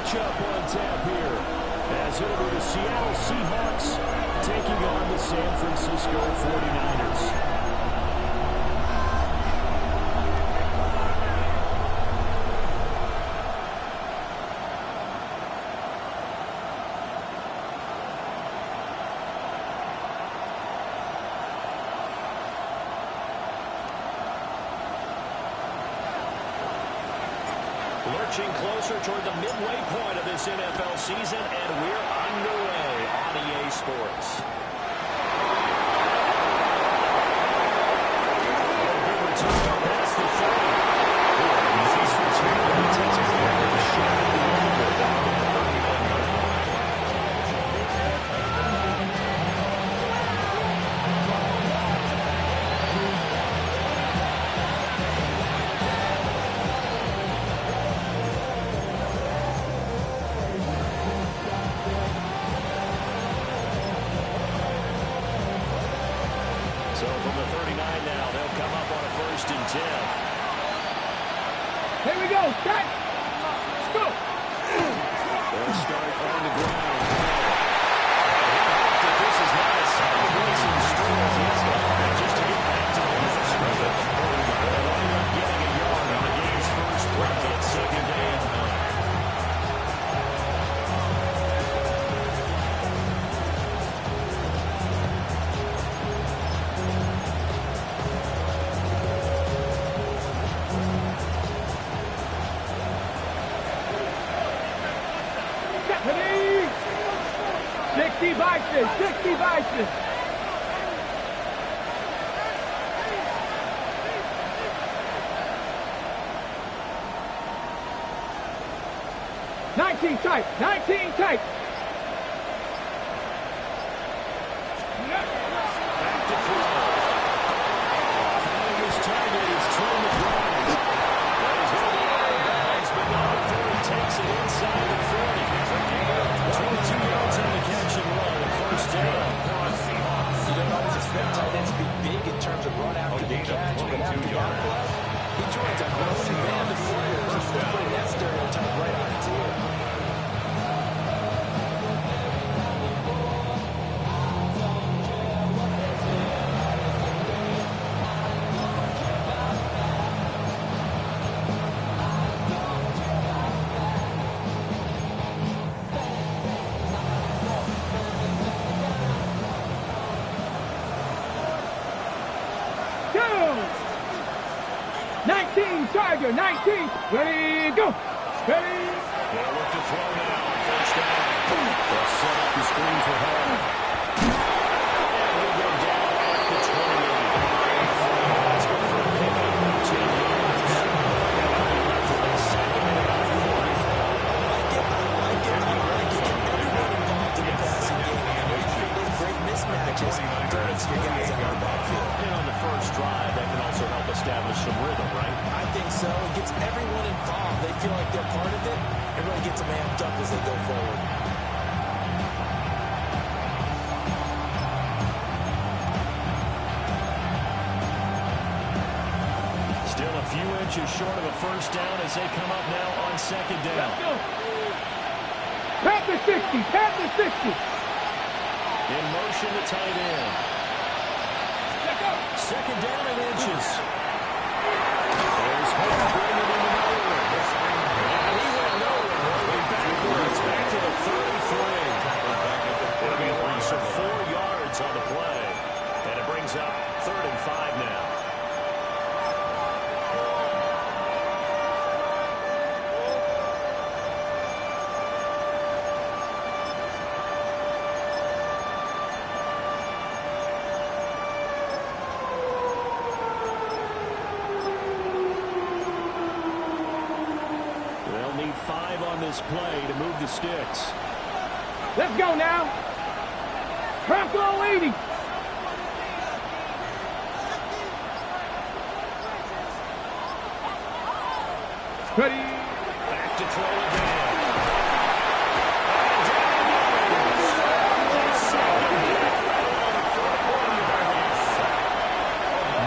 matchup on tap here, as it'll be the Seattle Seahawks taking on the San Francisco 49ers. Lurching closer toward the midway point of this NFL season, and we're underway on EA Sports. Good return past the 30. Nice return. He takes a shot at the end. So from the 39 now, they'll come up on a 1st and 10. Here we go. Cut. Let's go. They'll start on the ground. This is not a celebration score. He's got just to get back to the line of scrimmage. They'll end up getting a yard on the game's first play at 2nd and 9. Ready? 60 vices, 60 vices. Nineteen tight, 19 tight. Back to throw. Finding his target is Trey McBride. He's going to be out of bounds, but number 3 takes it inside the 40. 22 yards on the catch and run, a 1st down. You don't always expect tight ends to be big in terms of run after the catch, but after that play, he joins a growing band of players. He's putting that stereotype right on its ear. Tiger, 19, ready, go, ready. They'll look to throw now, 1st down. They'll set up the screen for Hall. And he'll go down at the 28. Let's go for a pickup of 10 yards. For the 2nd and about 40. I like it. Everyone involved in the passing game. Great mismatches. Turns your guys out of the backfield. And on the first drive, that can also help establish some rhythm, right? I think so. It gets everyone involved. They feel like they're part of it. It really gets them amped up as they go forward. Still a few inches short of a 1st down as they come up now on 2nd down. Let's go. Panther 60, Panther 60. In motion to tight end. 2nd down and inches. There's Hope bringing in nowhere. And he went nowhere. Rolling backwards back to the 33. It'll be a loss of 4 yards on the play. And it brings up 3rd and 5 now. Need 5 on this play to move the sticks. Let's go now. Bronco 80. Ready. Back to throw again.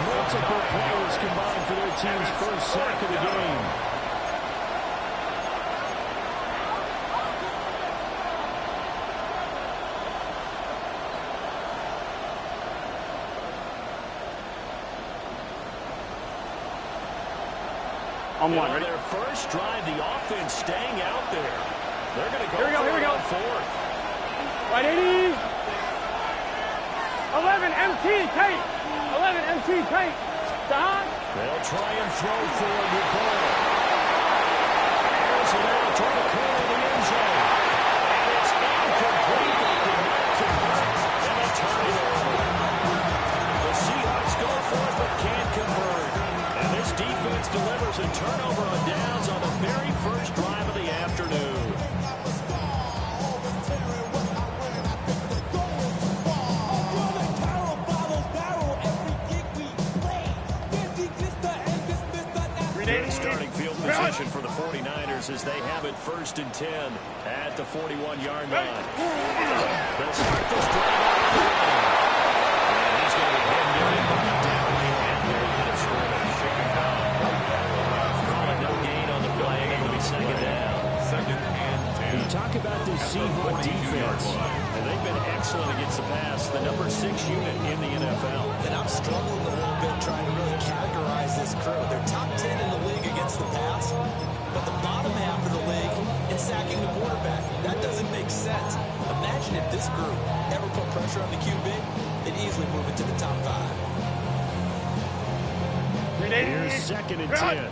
Multiple players combined for their team's first sack of the game. On one, on ready? their first drive, the offense staying out there. They're going to go Here we go. on fourth. Right, 80. 11 MT, tight. 11 MT, tight. Don. They'll try and throw forward with ball. There's it out toward the corner of the end zone. And it's incomplete. They cannot convert. And they turn it over. The Seahawks go for it but can't convert. And this defense delivers a turnover on downs on the very first drive of the afternoon. Good starting field position for the 49ers as they have it 1st and 10 at the 41-yard line. They'll start this drive out of the line. And he's going to get hemmed in down the end there at scrimmage. Call it no gain on the play. It'll be second down. Second and 10. You talk about this Seahawk defense, and they've been excellent against the pass, the number 6 unit in the NFL. And I'm struggling a little bit trying to really categorize this crew. They're top 10 in the league against the pass, but the bottom half of the league in sacking the quarterback. That doesn't make sense. Imagine if this group ever put pressure on the QB, they'd easily move into the top 5. Here's 2nd and 10.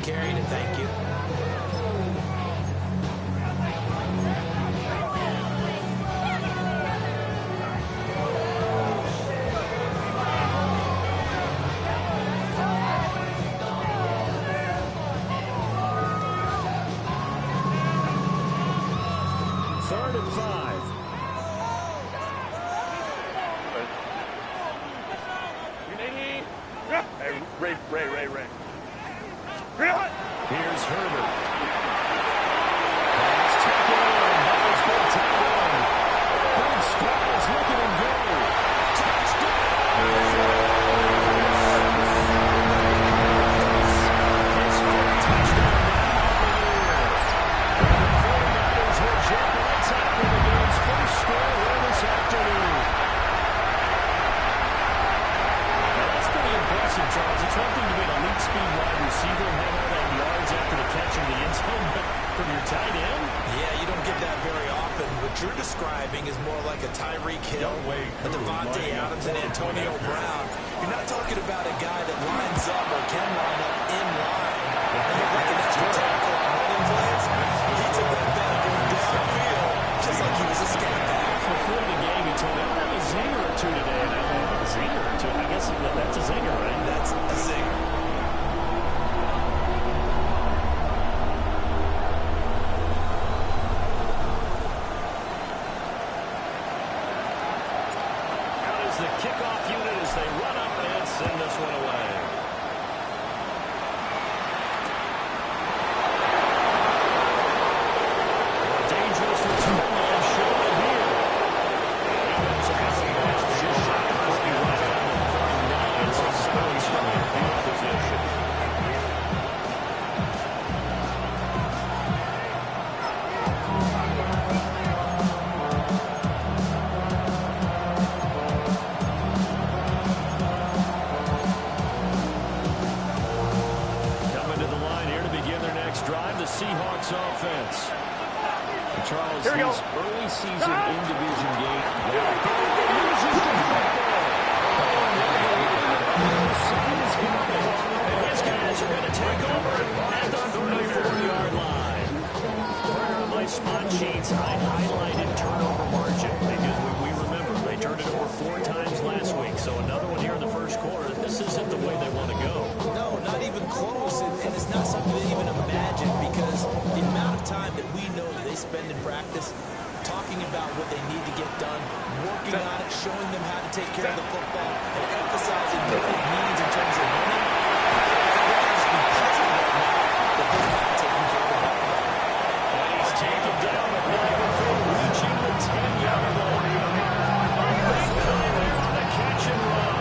Carrying it, thank you. Third and 5. Hey, Ray. Here's Herbert. Pass taken in by his big tight end. Big strides, look at him go. Touchdown! His fourth touchdown of the year. The 49ers will jump on top of the game's first score here this afternoon. Now that's pretty impressive, Charles. It's one thing to be an elite speed wide receiver and hang on that yards after the catch in the end zone, but from your tight end? Yeah, you don't get that very often. What you're describing is more like a Tyreek Hill, a Devontae Adams, and Antonio Brown. You're not talking about a guy that lines up or can line up in line. And look like an extra tackle on running plays. He took that bad going downfield just like he was a scat back. Before the game, he told me, I'll have a zinger or two today. And I thought, a zinger or two? I guess that's a zinger, right? That's a zinger. The kickoff unit as they run up and send this one away. More dangerous return line showing here. It's a pass just shy of 40 right on the 39. So solid starting field position. Drive the Seahawks offense. And Charles, Here we go. these early season in division game. Uses the football. And his guys are going to take over at the 34-yard line. Where are my spot sheets? I highlighted turnover margin because we remember they turned it over 4 times last week. So another one here in the first quarter. This isn't the way they want to go. No, not even close, and it's not something to even imagine because the amount of time that we know that they spend in practice talking about what they need to get done, working on it, showing them how to take care of the football, and emphasizing what it means in terms of winning. They can just be positive right now that they're not taking care of the football. And he's taken down at reaching the 10-yard line. A big play there on a catch and run.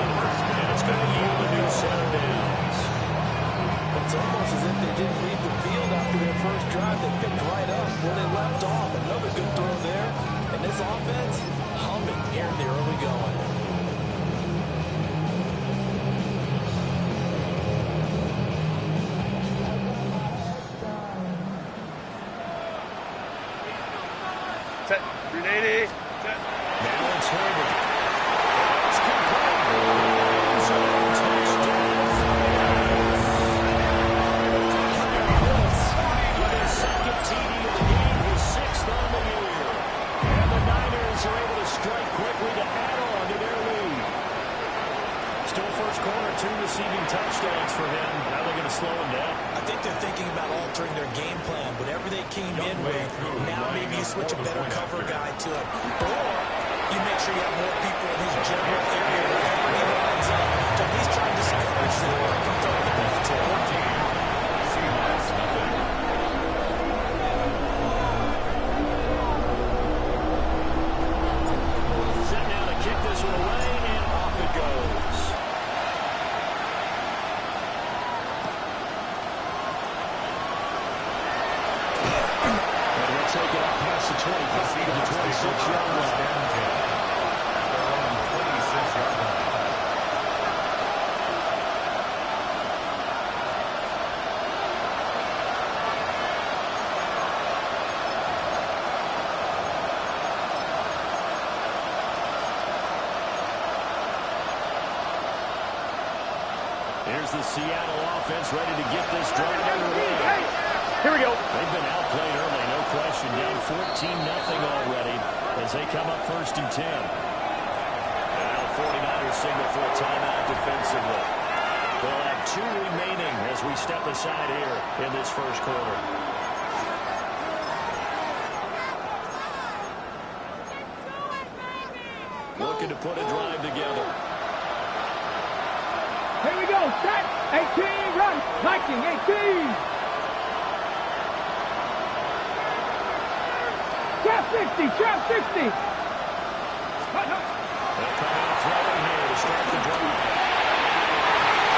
Set. 380. Set. Now it's Herbert. It's complete. Touchdown. With his second TD of the game, his sixth on the year. And the Niners are able to strike quickly to add on to their lead. Still first corner, 2 receiving touchdowns for him. How are they going to slow him down? I think they're thinking about altering their game plan. Whatever they came in with, now maybe you switch a better cover guy to it. Or you make sure you have more people in his general area wherever he lines up to at least try to discourage them from throwing the ball to him. Set now to kick this one away, and off it goes. Take it up past the 25 to the 26-yard line. Here's the Seattle offense ready to get this drive underway. Here we go. They've been outplayed early, no question. Down 14-0 already as they come up 1st and 10. Now 49ers signal for a timeout defensively. They'll have 2 remaining as we step aside here in this first quarter. Looking to put a drive together. Here we go. Set. 18. Run. Viking. 18. Trap 60. Trap 60. They'll come out throwing here to start the drive.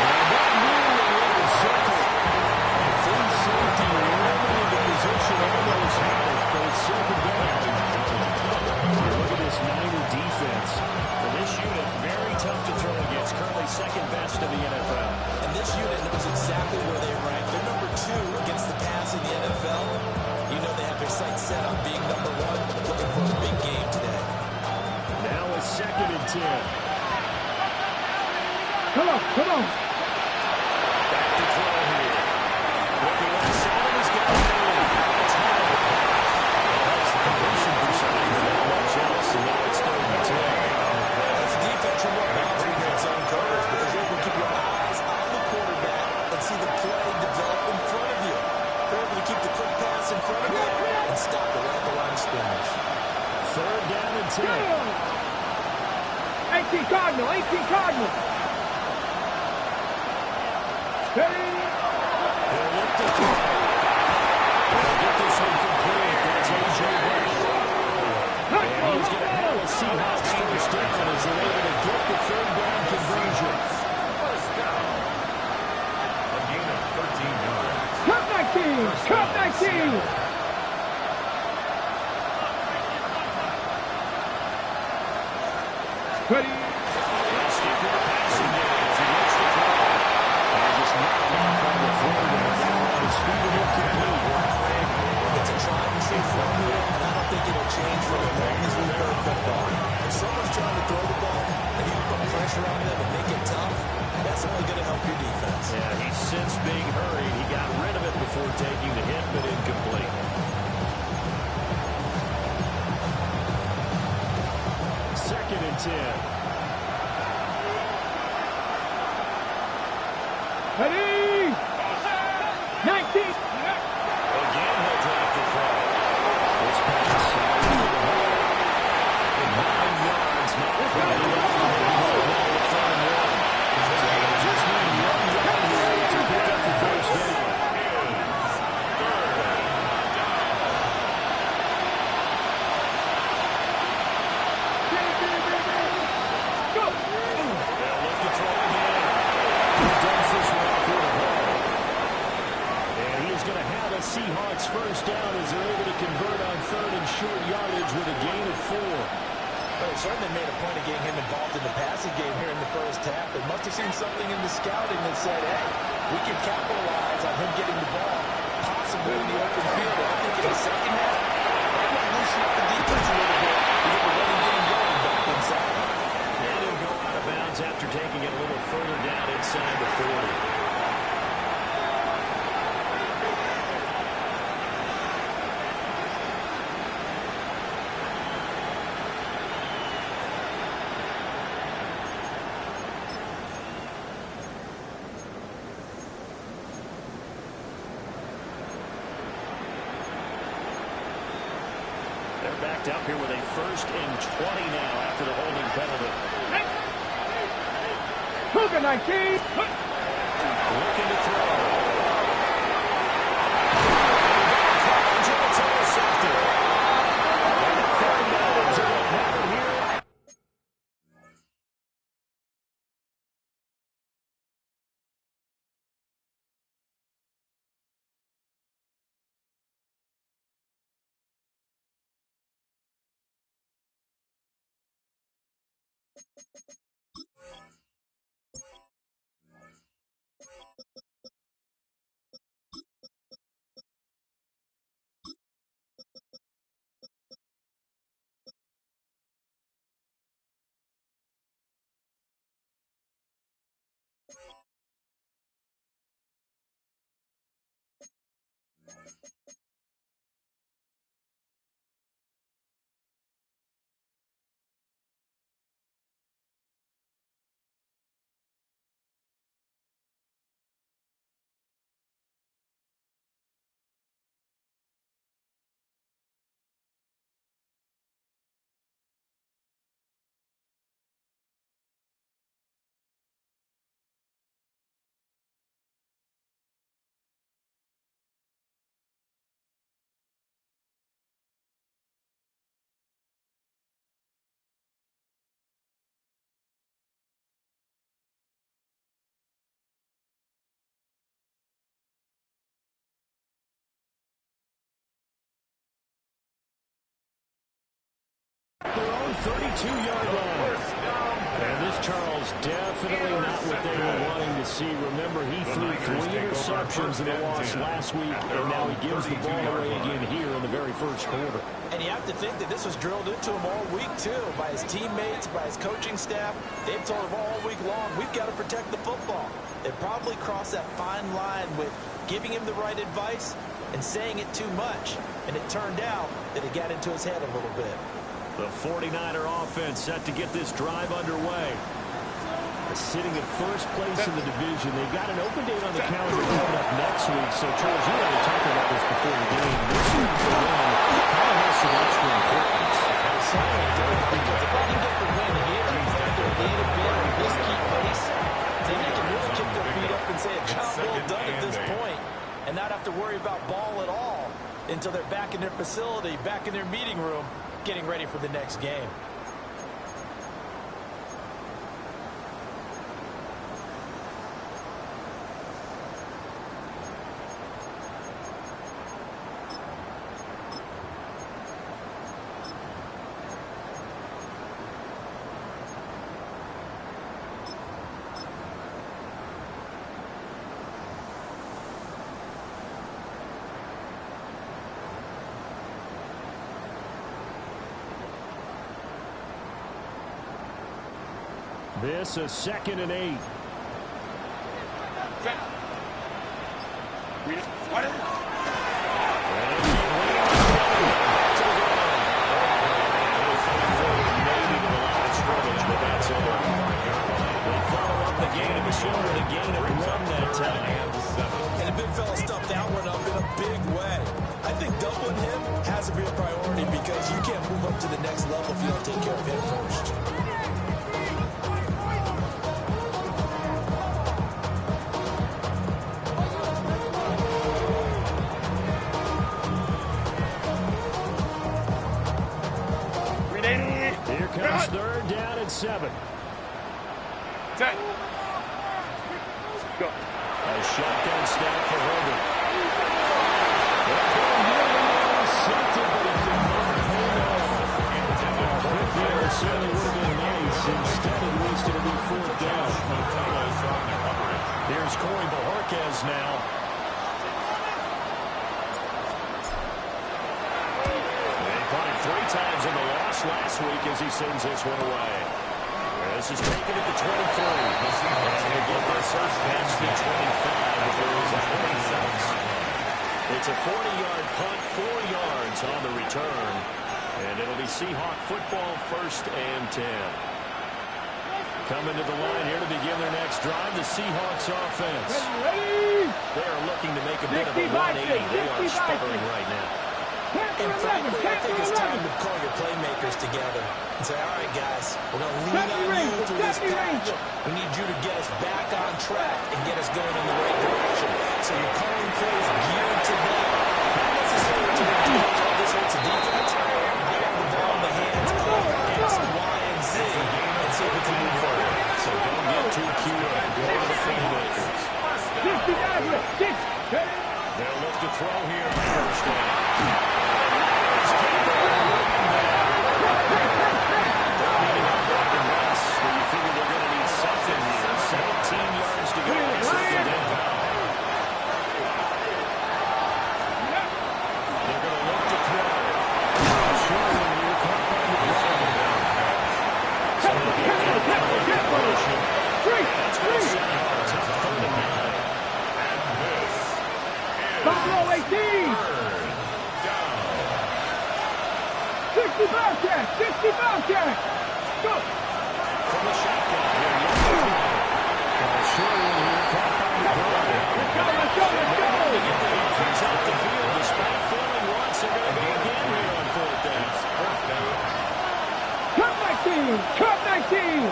And that move in the circle. Free safety limited the position, almost had it, but it's second down. Look at this Niner defense. For this unit, very tough to throw against. Currently second best in the NFL. And this unit knows exactly where they rank. They're number 2 against the pass in the NFL. You know they have their sights set on being number 1, looking for a big game today. Now it's 2nd and 10. Come on. Come on. Back to throw here. Looking left side of his guy. That's the completion percentage with not much else, and now it's 3rd and 10. That's defense from what bounds we get zone coverage because you're able to keep your eyes on the quarterback and see the play develop in front of you. They're able to keep the quick pass in front of you and stop it right at the line of scrimmage. 3rd down and 10. 18 Cardinal. 18 Cardinal. Steady. They'll look to throw. They'll get this one complete. That's A.J. Brown. And he's going to have a Seahawks first down as they're able to get the 3rd down conversion. First down. A gain of 13 yards. Cup 19. Cup 19. Ready. Let's get to the passing game as he looks to throw. And just not enough on the forward. On his feet and incomplete. It's a try and true formula, and I don't think it'll change for as long as we play football. If someone's trying to throw the ball and you put pressure on them and make it tough, that's only going to help your defense. Yeah, he's since being hurried. He got rid of it before taking the hit, but incomplete. Second and 10. Ready. 19. Again, he'll drop the throw. This pass over the hole. 9 yards, not quite enough for him to hold the front one. Just need 1 yard here to pick up the first down. They'll look to throw again. He dumps this one for the hole. And he is going to have a Seahawks first down as they're able to convert on 3rd and short yardage with a gain of 4. Well, they certainly made a point of getting him involved in the passing game here in the first half. They must have seen something in the scouting that said, hey, we can capitalize on him getting the ball, possibly in the open field. I think in the second half, they went loosen up the defense a little bit. You get the running game going back inside. And he'll go out of bounds after taking it a little further down inside the 40. They're backed up here with a 1st and 20 now after the holding penalty. Cougar 19. Looking to throw. It's intercepted. And the 39ers are going to have it here. Their own 32-yard line. And this Charles definitely not what they were wanting to see. Remember, he threw 3 interceptions in the loss last week, and now he gives the ball away again here in the very first quarter. And you have to think that this was drilled into him all week, too, by his teammates, by his coaching staff. They've told him all week long, we've got to protect the football. They probably crossed that fine line with giving him the right advice and saying it too much. And it turned out that it got into his head a little bit. The 49er offense set to get this drive underway. Sitting at first place in the division. They've got an open date on the calendar coming up next week. So, Charles, you and I were talking about this before the game. This week's win kind of has some extra importance. Because if they can get the win here, after a little bit of risky pace, then they can really kick their feet up and say a job well done at this point and not have to worry about ball at all until they're back in their facility, back in their meeting room, getting ready for the next game. This a 2nd and 8. And the big fella stuffed that one up in a big way. I think doubling him has to be a priority because you can't move up to the next level if you don't take care of him first. Here comes 3rd down and 7. Set. Go. A shotgun snap for Herbert. Certainly would have been nice. Instead, at least it'll be 4th down. Here's Corey Bojorquez now. They punt it last week as he sends this one away. This is taken at the 23. And they get this up past the 25 if there is a holding. It's a 40-yard punt, 4 yards on the return. And it'll be Seahawk football, 1st and 10. Coming to the line here to begin their next drive, the Seahawks offense. They are looking to make a bit of a 180. They are sputtering right now. And frankly, I think it's time to call your playmakers together and say, all right, guys, we're going to lean on you through this patch. We need you to get us back on track and get us going in the right direction. So you're calling plays geared to that. Not necessarily to the defense. This hurts the defense. I got the ball in the hands of X, Y, and Z and see if we can move forward. So don't get too cute on one of the playmakers. They'll look to throw here on 1st down. You figure they're going to need something here. 17 yards to go. They're going to look to throw. That's going to set up to 39. Buffalo 18. 60 Bobcat. 60 Bobcat. Go. From the shotgun here. Let's go. He's out the field despite failing once. They're going to go again here on 4th down. Cut 19. Cut 19.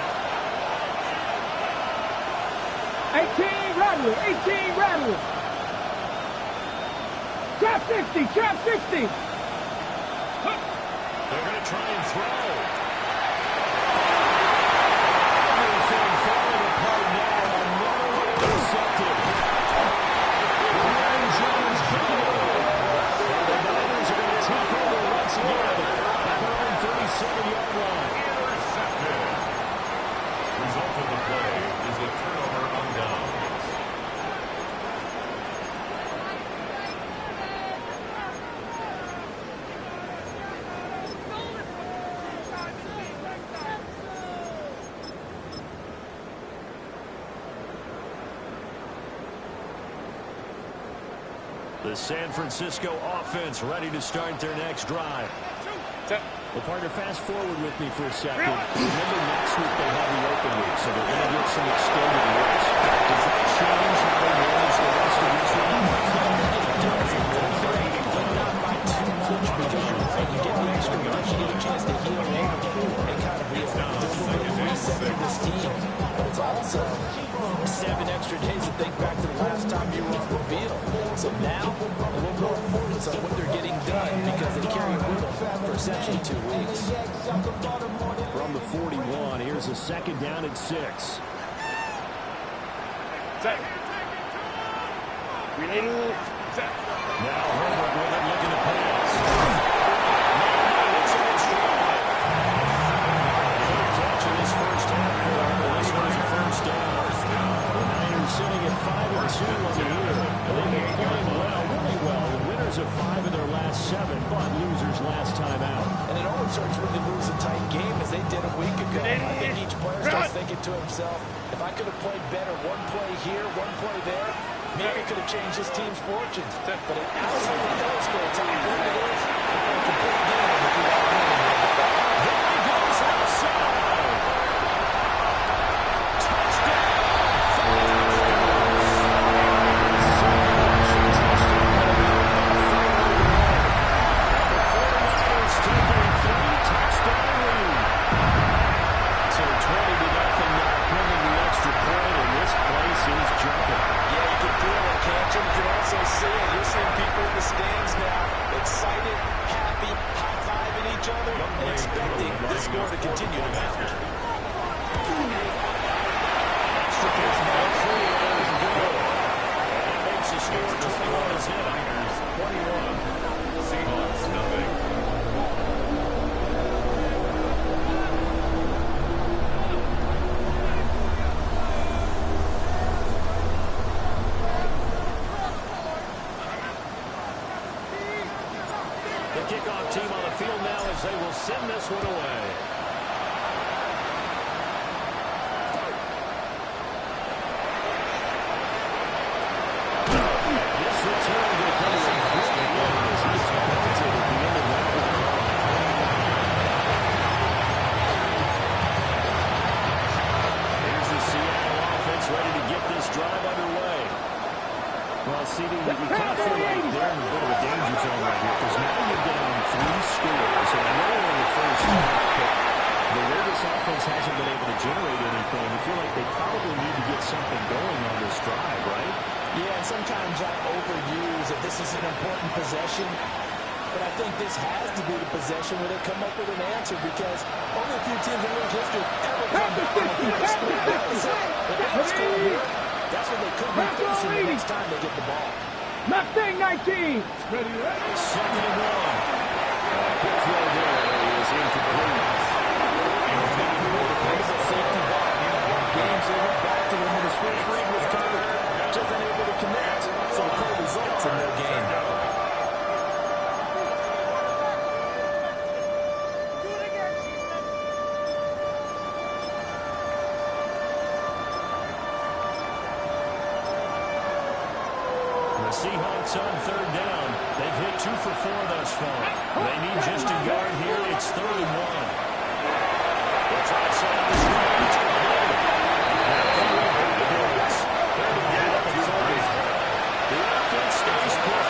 18 Rattler. 18 Rattler. Trap 60. Trap 60. They're going to try and throw. Everything falling apart now. Another intercepted. Brian Jones picking it up. The Niners are going to take over once again at their own 37-yard line. Intercepted. Result of the play is a turnover on downs. The San Francisco offense ready to start their next drive. Well, partner, fast forward with me for a second. Remember, next week they have the open week, so they're going to get some extended weeks. Does that change how they manage the rest of this week? But not by too much, because you're right. You get the extra week, you get a chance to heal and kind of reset for this team. But it's also 7 extra days to think back to the last time you were on the field. So now, a little more importance on what they're getting done because they carry it with them for essentially 2 weeks. From the 41, here's a 2nd down and 6. Now Herbert with it, looking to pass. Third catch in his first half for Herbert. This one's a 1st down. The Niners sitting at 5-2 on the year. They've been playing well, really well. The winners of 5 of their last 7, but losers last time out. And it always hurts when they lose a tight game as they did a week ago. I think each player starts thinking to himself, if I could have played better 1 play here, 1 play there, maybe it could have changed this team's fortunes. But it absolutely does for a time when it is. It's a big game if you want to win. There he goes outside. Excited, happy, high-fiving each other, and expecting this score to continue to mount. kickoff team on the field now as they will send this one away. This return will come as a quick one as he's penalted at the end of that one. Here's the Seattle offense ready to get this drive underway. Well, CD, you kind of feel like they're in a bit of a danger zone right here because now you're down 3 scores, and I know we're in the first half, but the way this offense hasn't been able to generate anything, you feel like they probably need to get something going on this drive, right? Yeah, and sometimes I overuse that this is an important possession, but I think this has to be the possession where they come up with an answer because only a few teams in league history ever come back on a quick score. So if they don't score here, that's what they could be facing the next time they get the ball. Mustang 19. Ready, ready. Second and 1. Quick throw there is incomplete. Safety ball. Games they went back to them when the switch rig was turned. Just unable to connect. So the call results in their game. The Seahawks on third down. They've hit 2 for 4 thus far. They need just a yard here. It's 3rd and 1. They'll try to set up the screen. It's complete. The offense stays put.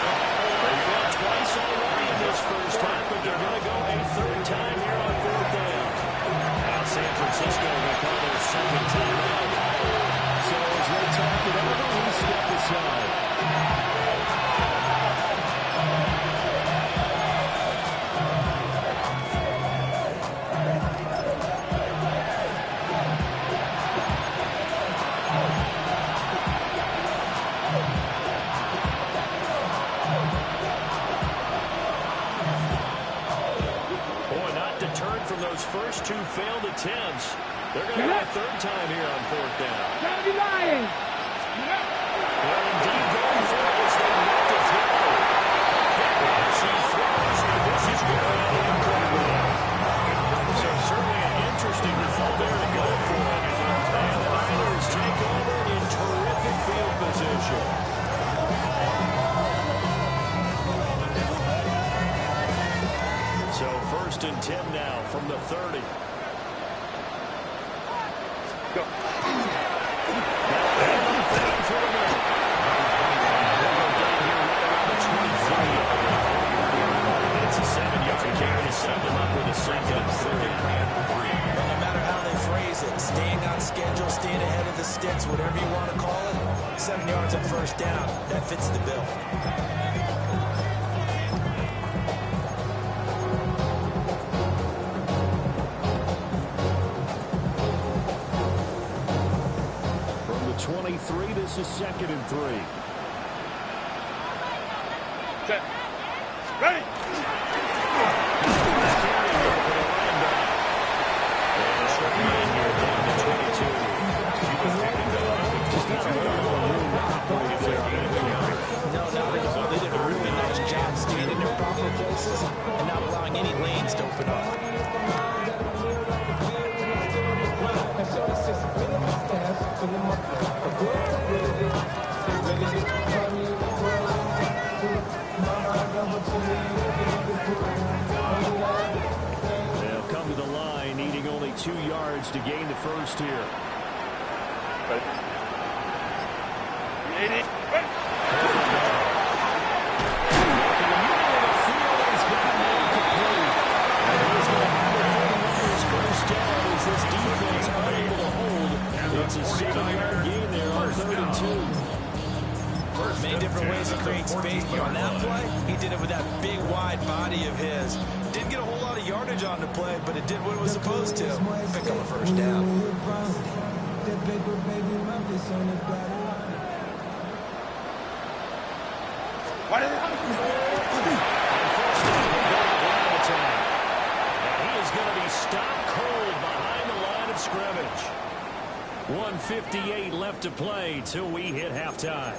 They've run twice already in this first half, but they're going to go a 3rd time here on 4th down. Now San Francisco will call their 2nd timeout. So as they talk it over, we step aside. Those first 2 failed attempts. They're going to go a 3rd time here on 4th down. Johnny Lions. Well, indeed, going for it as they look to throw. She throws, and this is going to be incomplete. So certainly an interesting throw there to go for it. And the Niners take over in terrific field position. So 1st and 10 now from the 30. Go. It's a 7-yard carry to set them up with a 2nd and 3. Well, no matter how they phrase it, staying on schedule, staying ahead of the sticks, whatever you want to call it, 7 yards on 1st down, that fits the bill. From the 23, this is 2nd and 3. Set. Ready. No, not at all. They did a really nice job staying in their proper places and not allowing any lanes to open up. They'll come to the line, needing only 2 yards to gain the first here. It's a 7-yard gain there on 3rd and 2. Many different ways to create space, but on that play, he did it with that big, wide body of his. Didn't get a whole lot of yardage on the play, but it did what it was supposed to. Pick up a 1st down. What is it? And he is going to be stopped cold behind the line of scrimmage. 1:58 left to play till we hit halftime.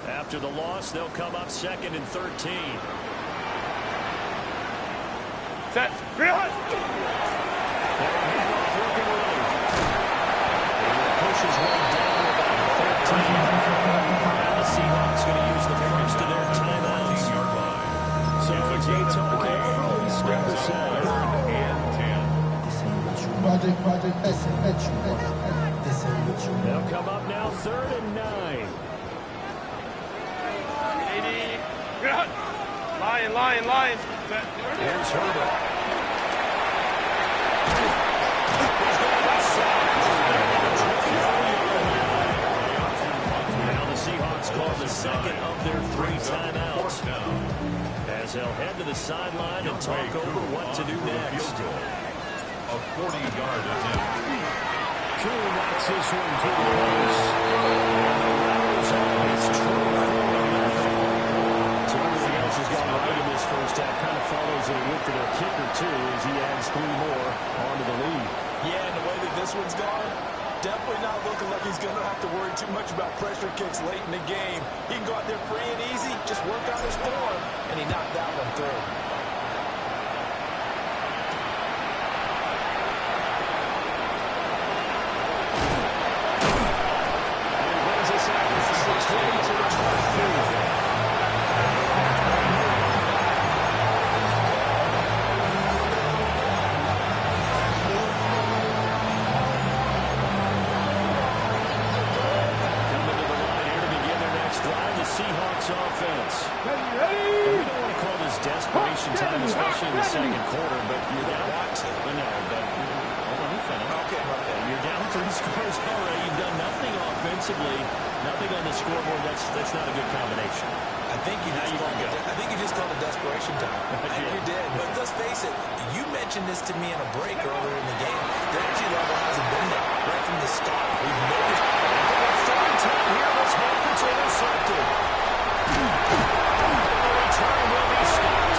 After the loss, they'll come up 2nd and 13. Set. Real. Pushes one down about 13. Now the Seahawks going to use the first of their timeouts. So it's 8 talking over. Step aside. They'll come up now 3rd and 9. Lion. Here's Herbert. Now the Seahawks call the 2nd of their 3 timeouts, as they'll head to the sideline and talk over what to do next. A 40-yard attempt. True knocks this one to the post. It's true. So everything else has gone right in this first half. Kind of follows it with their kicker, too, as he adds 3 more onto the lead. Yeah, and the way that this one's gone, definitely not looking like he's going to have to worry too much about pressure kicks late in the game. He can go out there free and easy, just work on his form, and he knocked that one through. Seahawks offense. And we don't want to call this desperation time, especially in the second quarter, but you're down. You're down 3 scores already. You've done nothing offensively, nothing on the scoreboard. That's not a good combination. I think you just called it desperation time. I think you did. But let's face it, you mentioned this to me in a break earlier in the game. The energy level hasn't been there right from the start. We've noticed third time here. Let's hope it's intercepted. The return will be stopped.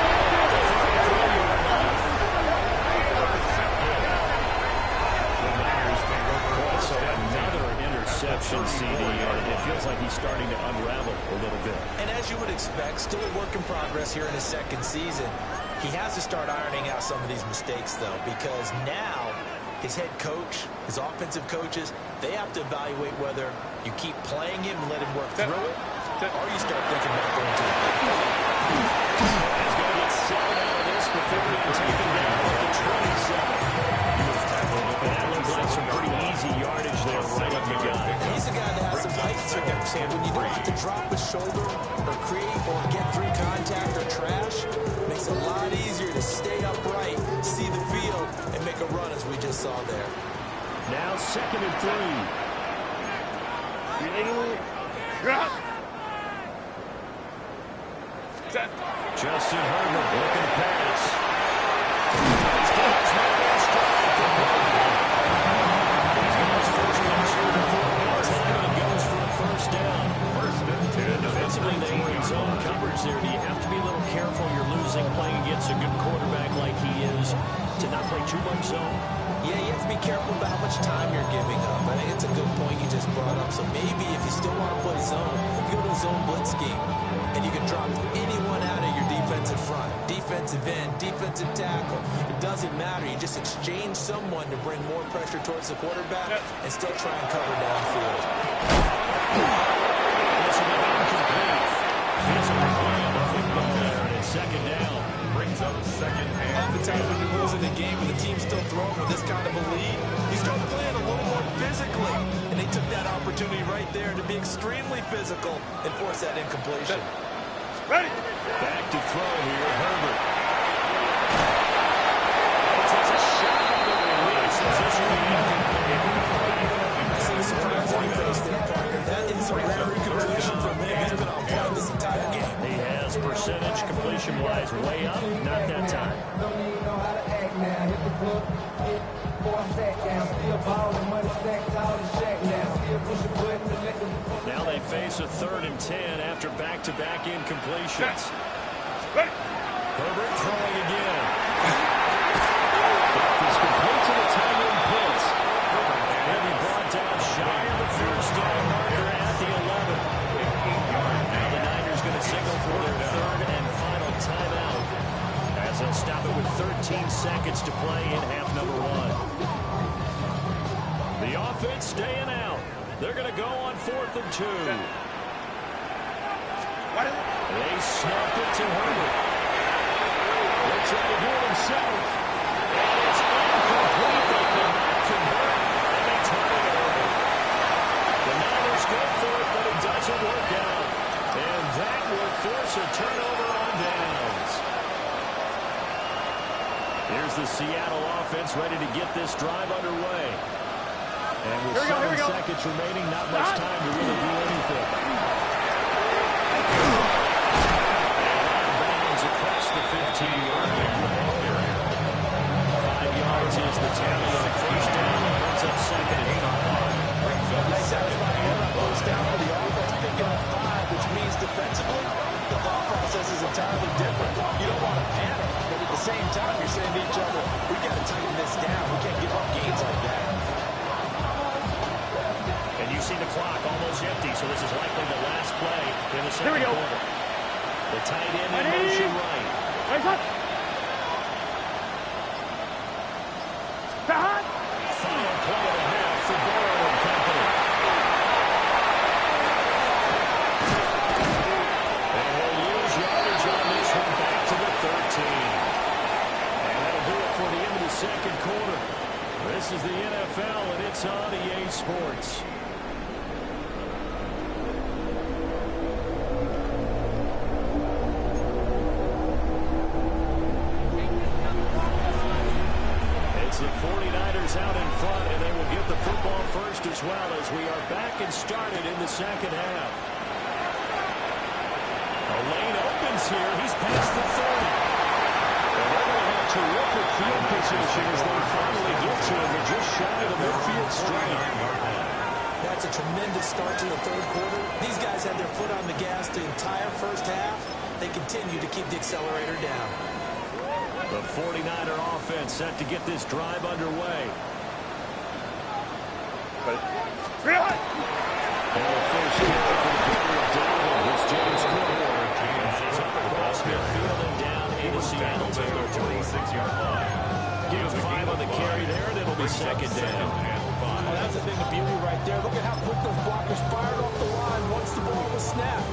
So another interception, CD, and it feels like he's starting to unravel a little bit. And as you would expect, still a work in progress here in his 2nd season. He has to start ironing out some of these mistakes, though, because now his head coach, his offensive coaches, they have to evaluate whether you keep playing him and let him work through it, or you start thinking about going to it. He's going to get 7 out of this before being taken down at the 27. That looks like some pretty easy yardage there right up the gut. He's a guy that has some height to him, so when you don't have to drop his shoulder or create or get through contact or trash, it makes it a lot easier to stay upright, see the field, and make a run as we just saw there. Now 2nd and 3. Justin Herbert looking to pass. He's got his man strike. He's got his first catch here before halftime, and he goes for a first down. Defensively, they were in zone coverage there. Do you have to be a little careful? You're losing playing against a good quarterback like he is to not play too much zone? Yeah, you have to be careful about how much time you're giving up. I think it's a good point you just brought up. So maybe if you still want to play zone, you go to a zone blitz scheme, and you can drop anyone out of your defensive front. Defensive end, defensive tackle. It doesn't matter. You just exchange someone to bring more pressure towards the quarterback and still try and cover downfield. This will be incomplete. Physical play on the football there, and it's 2nd down. Brings up 2nd and Oftentimes when you're losing the game and the team's still throwing with this kind of a lead, you start playing a little more physically. And they took that opportunity right there to be extremely physical and force that incompletion. Ready. Back to throw here, Herbert. Takes a shot on the release. Is this one incomplete? I see the surprise on your face there, Parker. That is a rare incompletion from him. He's been on point this entire game. He has percentage completion-wise way up. Not that time. Don't even know how to act now. Hit the club, hit 4 sack down. Still ballin', money stacked tall as Shaq now. Still push a button to let them. Now they face a 3rd and 10 after back-to-back incompletions. Herbert throwing again. Is complete to the tight end Pitts. And he'll be brought down shy of the first down marker at the 11. seconds to play in half number one. The offense staying out. They're going to go on 4th and 2. They snap it to Herbert. They'll try to do it himself. And it's incomplete. They cannot convert. And they turn it over. The Niners go for it, but it doesn't work out. And that will force a turnover on downs. Here's the Seattle offense ready to get this drive underway. And with 7 seconds remaining, not much time to really do anything. And bounds across the 15-yard line. 5 yards is the tally on first down. It's up 2nd and 5. Nice satisfying run goes down for the offense, picking up 5, which means defensively, the thought process is entirely different. You don't want to panic, but at the same time, you're saying to each other, we've got to tighten this down. We can't give up gains like that. And you see the clock almost empty, so this is likely the last play in the second quarter. The tight end in motion right. Final play of the half for Burrow and company. And we'll use yardage on this one back to the 13. And that'll do it for the end of the second quarter. This is the NFL, and it's on EA Sports. It's the 49ers out in front, and they will get the football first as well as we are back and started in the second half. A lane opens here. He's past the 30. And they're going to have terrific field position as they finally get to him. They're just shy of the midfield strike. That's a tremendous start to the third quarter. These guys had their foot on the gas the entire first half. They continue to keep the accelerator down. The 49er offense set to get this drive underway. And the first carry for the quarter of David. It's James Cook. It's up across midfield and down into Seattle territory. 26-yard line. Give 5 on the carry there, and it'll be second down. Oh, that's a thing of beauty right there. Look at how quick those blockers fired off the line once the ball was snapped.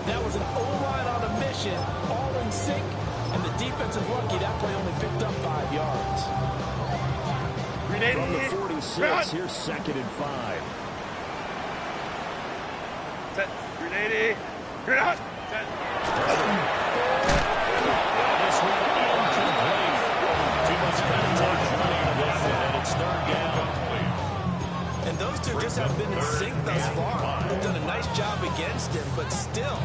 That was an O-line on a mission, all in sync. And the defensive rookie, that play only picked up 5 yards. From the 46, here's 2nd and 5. Set. 380. Set. This one incomplete. Too much contact running to this, and it's 3rd down. And those two just haven't been in sync thus far. They've done a nice job against him, but still,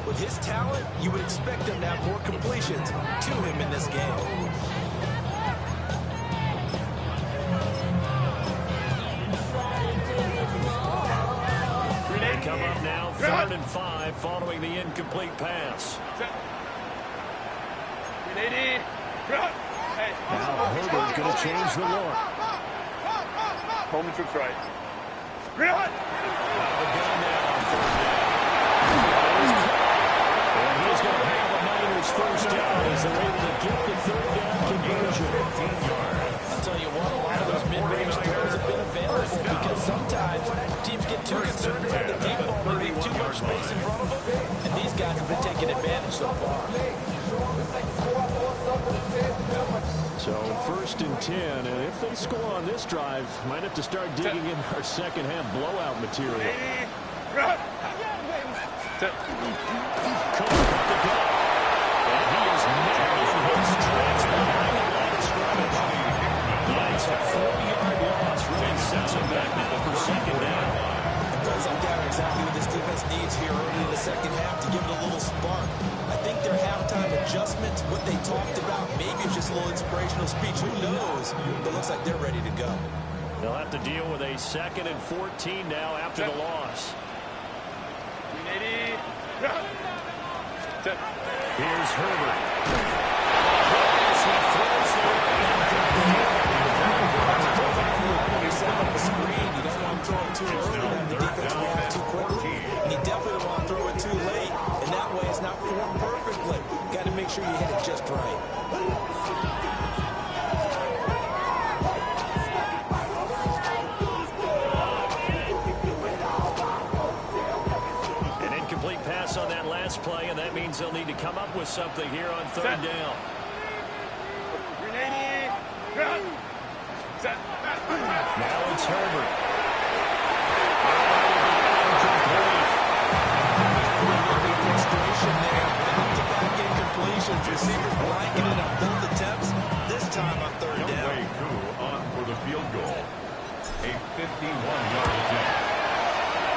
with his talent, you would expect them to have more completions to him in this game. They come up now, 3rd and 5, following the incomplete pass. Now Herbert going to change the look. Coleman troops right. Out of the gun now on 3rd down. And he's going to have the Niners first down as they're able to get the 3rd down conversion. I'll tell you what, a lot of those mid-range throws have been available because sometimes teams get too concerned about the deep ball and leave too much space in front of them. And these guys have been taking advantage so far. So 1st and 10, and if they score on this drive, might have to start digging in our second half blowout material. Cook at the gun, and he is met in his tracks behind the line of scrimmage. It's a 4-yard loss, really sets him back now for 2nd down. Plays like that are exactly what this defense needs here early in the second half to give it a little spark. I think their halftime adjustments, what they talked about, maybe it's just a little inspirational speech. Who knows? But it looks like they're ready to go. They'll have to deal with a 2nd and 14 now after the loss. Here's Herbert. He throws When you set up the screen, you don't want to throw it too early. Have the defense react too quickly. And you definitely don't want to throw it too late. And that way it's not formed perfectly. Got to make sure you hit it just right. means they'll need to come up with something here on third down. Now it's Herbert. Frustration there. Back-to-back incompletions. Receivers blanketed on both attempts. This time on third down. On for the field goal. A 51-yard attempt.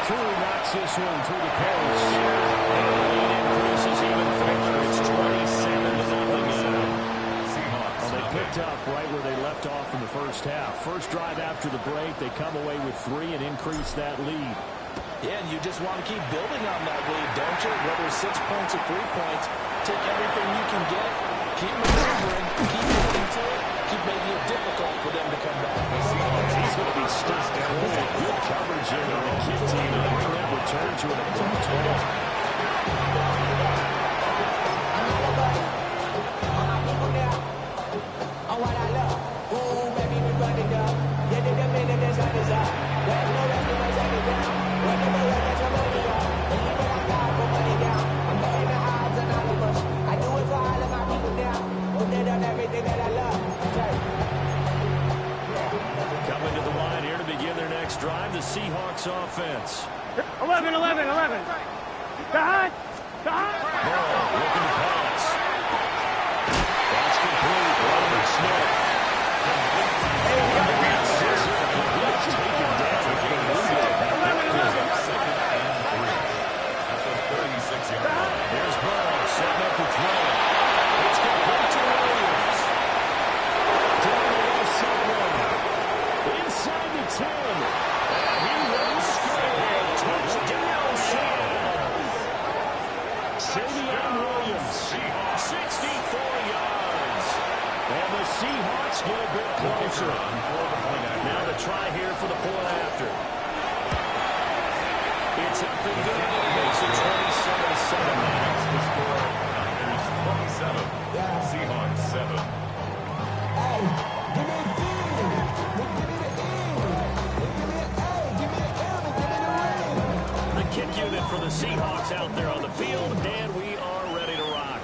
Two knocks this one through the post. And the lead increases even further. It's 27-0 now. Well, they picked up right where they left off in the first half. First drive after the break, they come away with 3 and increase that lead. Yeah, and you just want to keep building on that lead, don't you? Whether it's 6 points or 3 points, take everything you can get, keep maneuvering, keep moving to it, keep making it difficult for them to come back. He's going to be stuck cold. Good coverage here on the kick team to bring that return to an abrupt halt. Coming to the line here to begin their next drive, the Seahawks offense. 11. Behind. Ball looking to pass. That's complete. Robert Smith. Let's take him down. 2nd and 3 at the 36-yard line. There's Burrow setting up the throw. It's complete to Williams. Down the left sideline. Inside the 10. And he will score. Touchdown, Seahawks. Savion Williams. 64 yards. And the Seahawks get a bit closer. Now the try here for the point after. It's up and good. Makes it 27-7. Next to score, Niners 27. Seahawks 7. The kick unit for the Seahawks out there on the field, and we are ready to rock.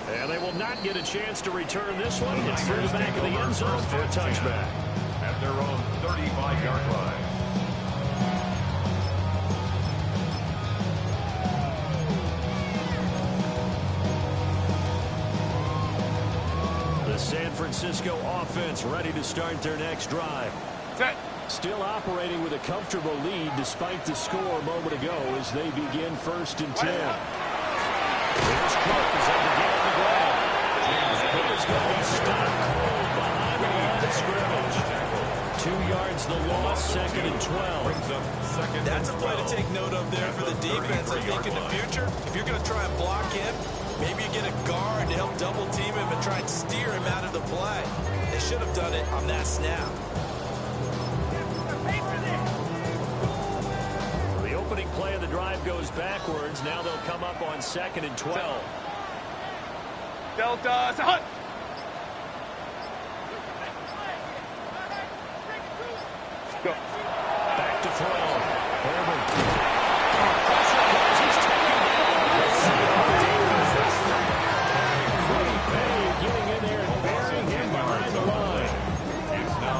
And they will not get a chance to return this one. It's through the back of the end zone for a touchback. At their own 35-yard line. The San Francisco offense ready to start their next drive. Set. Still operating with a comfortable lead despite the score a moment ago as they begin 1st and 10. There's Cook as they begin on the ground. He is going to be stopped cold behind the line of scrimmage. 2 yards the loss, 2nd and 12. That's a play to take note of there for the defense. I think in the future, if you're going to try and block him, maybe you get a guard to help double team him and try and steer him out of the play. They should have done it on that snap. The opening play of the drive goes backwards. Now they'll come up on 2nd and 12. Delta. Hut. Go. Back to throw. Herbert. Getting in there and burying him behind the line.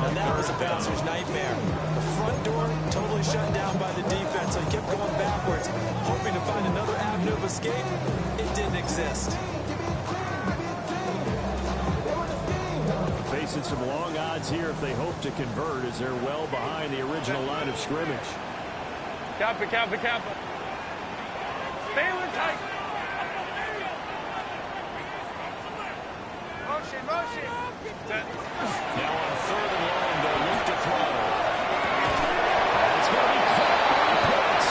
And that was a bouncer's nightmare. The front door totally shut down by the defense, so he kept going backwards, hoping to find another avenue of escape. It didn't exist. Facing some long odds here if they hope to convert as they're well behind the original line of scrimmage. Kappa. Stay on tight. Motion. Set. Now on 3rd and long, they'll look to throw. It's going to be caught by Pitts.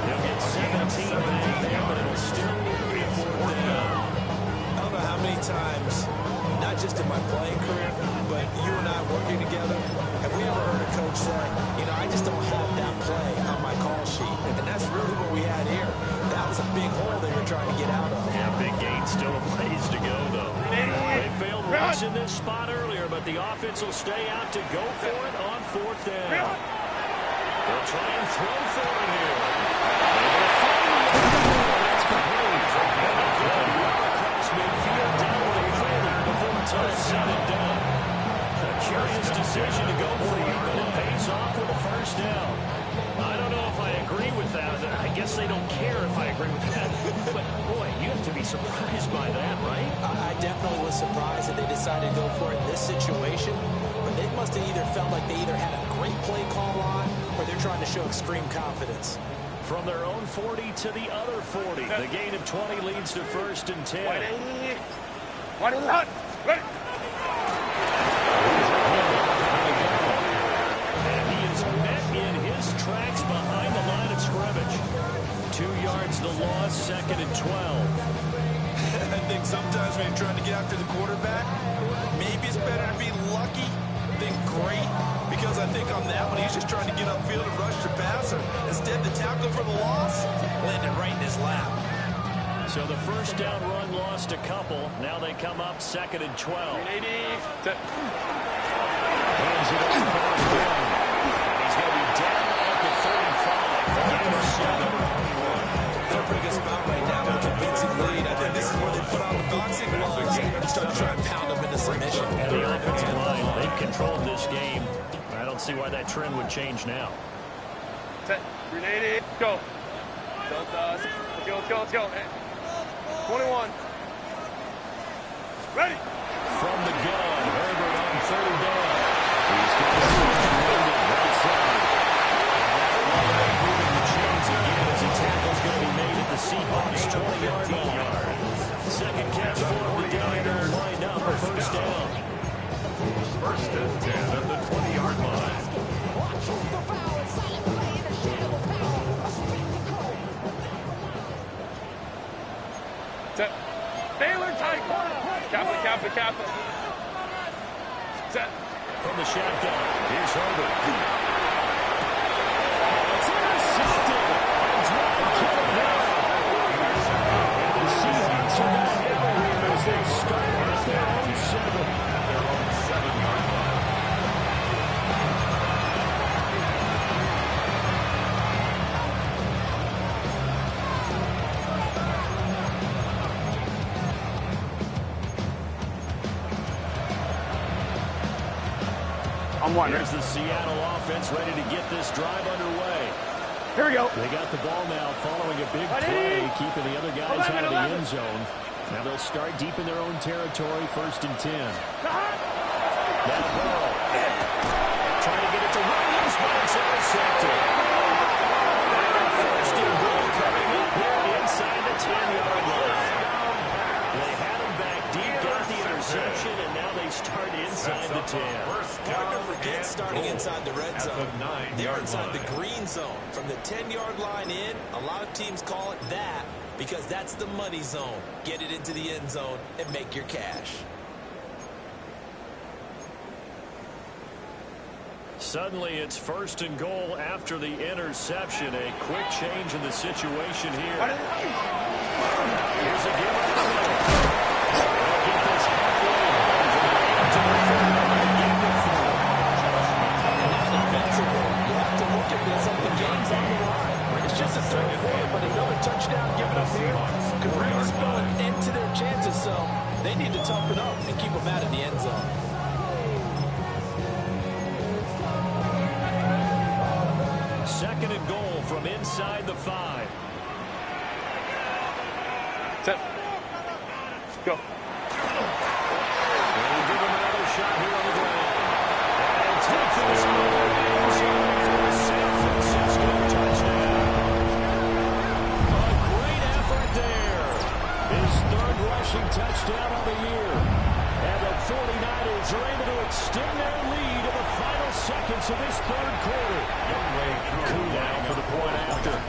He'll get 17 back there, but it'll still be a 4th down. I don't know how many times, not just in my playing career, but you and I working together, have we ever heard a coach say, I just don't have that play on my call sheet. And that's really what we had here. That was a big hole they were trying to get out of. Yeah, big gain, still a ways to go, though. They failed once in this spot earlier, but the offense will stay out to go for it on 4th down. They'll try and throw for it here. They'll find the end zone. That's complete. And a good run across midfield down to the 30 before it's all said and done. A curious decision to go for it, but it pays off with a first down. I don't know if I agree with that. I guess they don't care if I agree with that. But, boy, you have to be surprised by that, right? I definitely was surprised that they decided to go for it in this situation. But they must have either felt like they either had a great play call on or they're trying to show extreme confidence. From their own 40 to the other 40. The gain of 20 leads to 1st and 10. Ready, run. Ready. And he is met in his tracks behind the line of scrimmage. 2 yards the loss, 2nd and 12. I think sometimes when you're trying to get after the quarterback, maybe it's better to be lucky than great. Because I think on that one, he's just trying to get upfield and rush the passer. Instead, the tackle for the loss landed right in his lap. So the first down run lost a couple. Now they come up 2nd and 12. Hands it off for him. He's going to be down at the 35. Gain of 7. They're a pretty good spot right now with a convincing lead. I think this is where they put on the boxing gloves and start to try and pound them into submission. And the offensive line, they've controlled this game. I don't see why that trend would change now. Set. Ready, go. Let's go. 21. Ready. From the gun, Herbert on 3rd down. He's got it right side. Moving the chains again as a tackle's going to be made at the Seahawks 20-yard line. Second catch for the Diner, lined up for first down. 1st and 10 at the 20-yard line. Set. Baylor tight. Kappa. Set. From the shotgun, here's Herbert. It's intercepted. And drive killed down. And the Seahawks are going to handle here as they start at their own 7. Their own 7-yard line. I'm one. Here's the Seattle offense ready to get this drive underway. Here we go. They got the ball now following a big play, keeping the other guys out of the end zone. Now they'll start deep in their own territory, 1st and 10. That's Burrow. Trying to get it to Williams, but it's intercepted. And 1st and goal coming up here inside the 10-yard line. They had him back deep, got the interception, and now they start inside the 10. Hard to forget starting inside the red zone. They're inside the line. green zone. From the 10-yard line in, a lot of teams call it that because that's the money zone. Get it into the end zone and make your cash. Suddenly it's 1st and goal after the interception. A quick change in the situation here. Here's a give up. They'll get this halfway home from the end to the 40. You have to look at this like the game's on the line. It's just a 3rd quarter, but another touchdown given up here could bring us going into their chances, so they need to tough it up and keep them out of the end zone. Second and goal from inside the 5. Set. Go. And we'll give him another shot here on the ground. And take this one in the end zone for the San Francisco touchdown. A great effort there. His 3rd rushing touchdown of the year. And the 49ers are able to extend their lead in the final seconds of this 3rd quarter. Coup now for the point after. And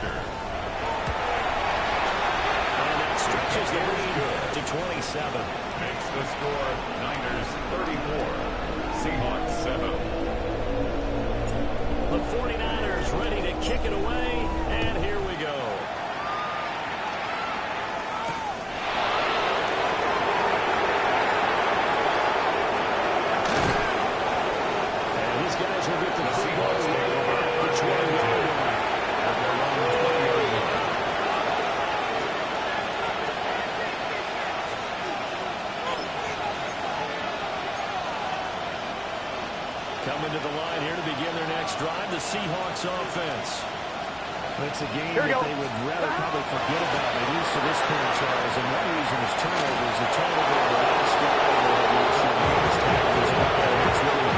that stretches the lead to 27. Makes the score Niners 34, Seahawks 7. The 49ers ready to kick it away, and here we go. And these guys will get the football at the 20-yard Coming to the line here to begin their next drive, the Seahawks offense. It's a game that they would rather probably forget about. They're used to this point, Charles, and one reason is turnovers. The turnover of the last drive of the issue in the first half is it's really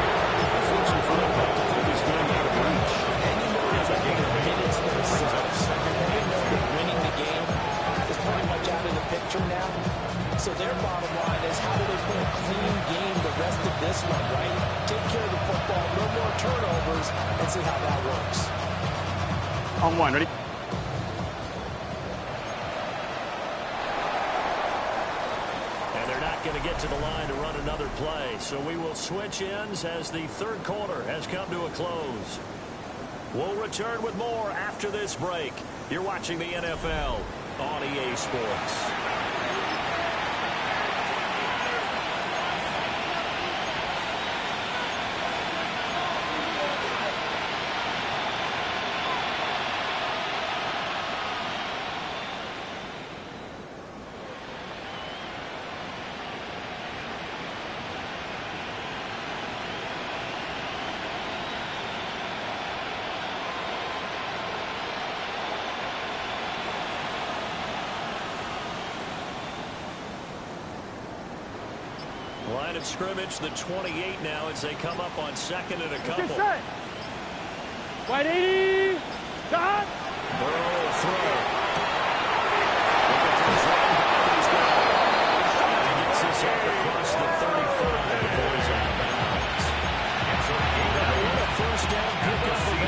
unfortunate for them to put this game out of reach. And you know there's minutes themselves. And you know that winning the game is pretty much out of the picture now. So their bottom line is how do they play a clean game the rest of this one, right? Take care of the football, no more turnovers, and see how that works. On one, ready? And they're not going to get to the line to run another play. So we will switch ends as the third quarter has come to a close. We'll return with more after this break. You're watching the NFL on EA Sports. Line of scrimmage, the 28 now as they come up on second and a couple. White 80. Stop. Burrow will throw. He gets this up across the 35 before he's out of bounds. And a first down pickup of 8.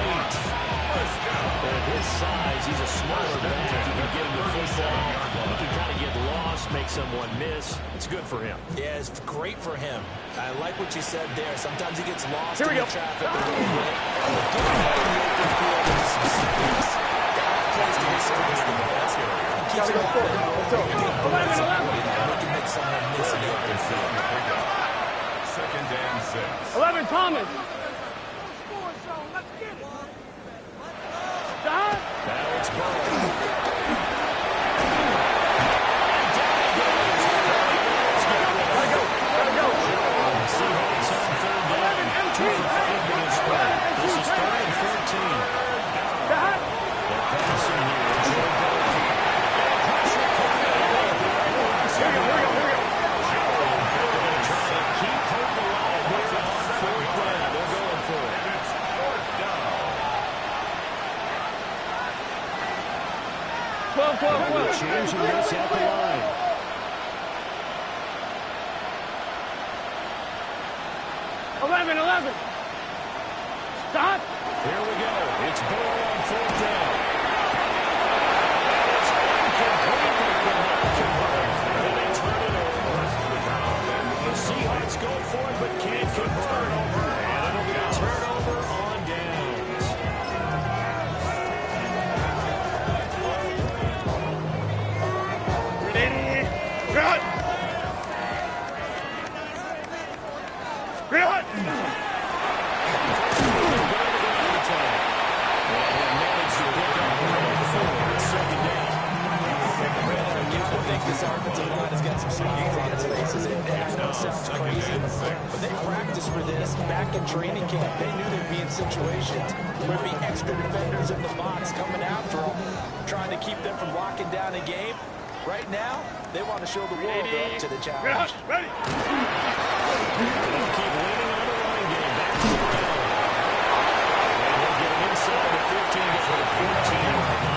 At his size, he's a smaller back. He can get him the football. He can kind of get lost, make someone miss. It's good for him. Yeah, it's great for him. I like what you said there. Sometimes he gets lost Here in we the go. traffic a little bit. But getting out in the open field with some space, that plays to his strengths the best. He keeps it open. He can make someone miss in the open field. Second and 6. 11, Thomas. Stop. Now it's Burrow. Seahawks on third down. 2 for 5 in this play. This is 3rd and 14. They're passing here. Joe Burrow. Here we go. They're going to try to keep hope alive here on 4th down. They're going for it. It's 4th down. 12. Changing this at the line. Stop. Here we go. It's Burrow on 4th down. And they turn it over. The Seahawks go for it, but can't convert. And it'll be a turnover on downs. Ready. Good. Good. I think this offensive line has got some smiles on its faces, and I know it sounds crazy, but they practiced for this back in training camp. They knew there'd be in situations where there'd be extra defenders in the box coming after them, trying to keep them from locking down a game. Right now, they want to show the world they're up to the challenge. Ready. They'll keep leaning on the running game. Back to the line. And they'll get him inside the 15 to the 14.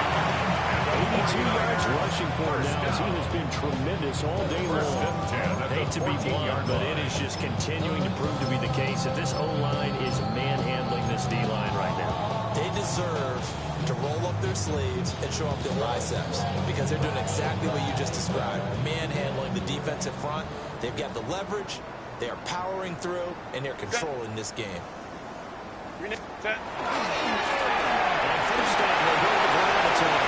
82 yards rushing for him now as he has been tremendous all day long. Hate to be blunt, but it is just continuing to prove to be the case that this O-line is manhandling this D-line right now. They deserve to roll up their sleeves and show up their biceps because they're doing exactly what you just described. Manhandling the defensive front. They've got the leverage. They are powering through, and they're controlling this game. And first down, they'll go to the ground attack.